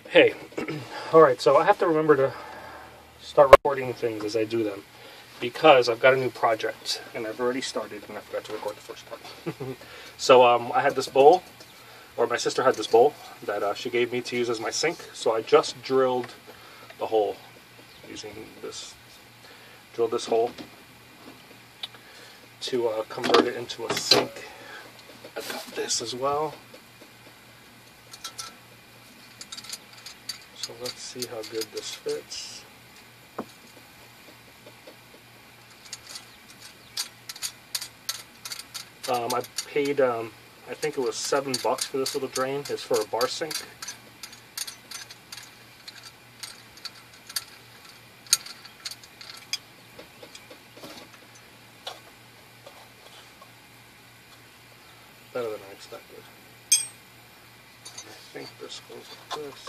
Hey, alright, so I have to remember to start recording things as I do them because I've got a new project and I've already started and I forgot to record the first part. So I had this bowl, or my sister had this bowl that she gave me to use as my sink, so I just drilled the hole using this, drilled this hole to convert it into a sink. I've got this as well. So let's see how good this fits. I paid, I think it was $7 for this little drain. It's for a bar sink. Better than I expected. And I think this goes with this.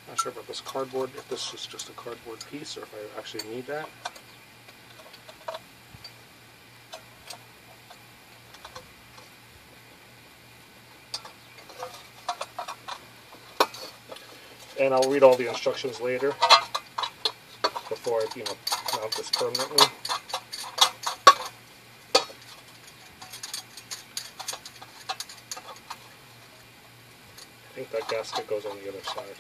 Not sure about this cardboard, if this is just a cardboard piece or if I actually need that. And I'll read all the instructions later before I, mount this permanently. I think that gasket goes on the other side.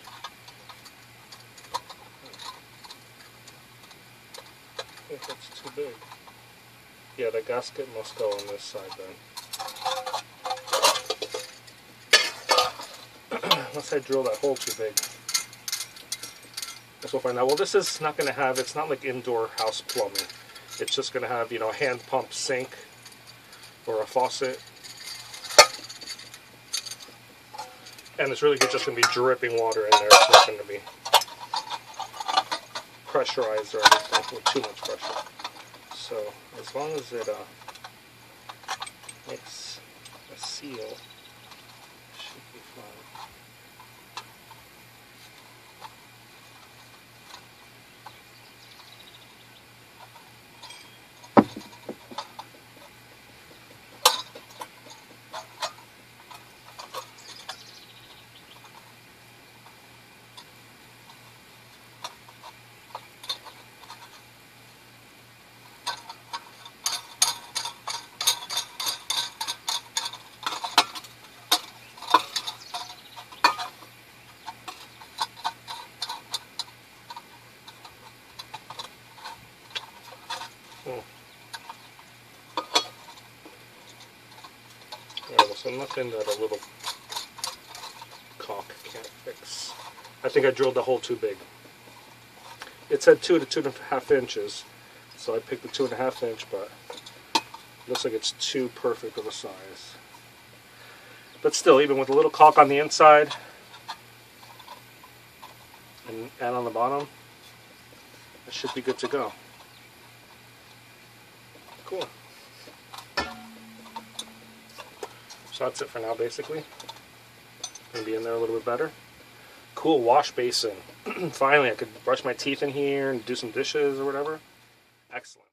I think that's too big. Yeah, the gasket must go on this side then. Unless I drill that hole too big. Guess we'll find out. Well, this is not going to have, it's not like indoor house plumbing. It's just going to have, a hand pump sink or a faucet. And it's really just going to be dripping water in there. It's not going to be pressurized or anything with too much pressure. So as long as it makes a seal, it should be fine. Alright, so nothing that a little caulk can't fix. I think I drilled the hole too big. It said 2 to 2.5 inches, so I picked the 2.5 inch, but it looks like it's too perfect of a size. But still, even with a little caulk on the inside and on the bottom, it should be good to go. Cool. So that's it for now, basically. Gonna be in there a little bit better. Cool wash basin. Finally, I could brush my teeth in here and do some dishes or whatever. Excellent.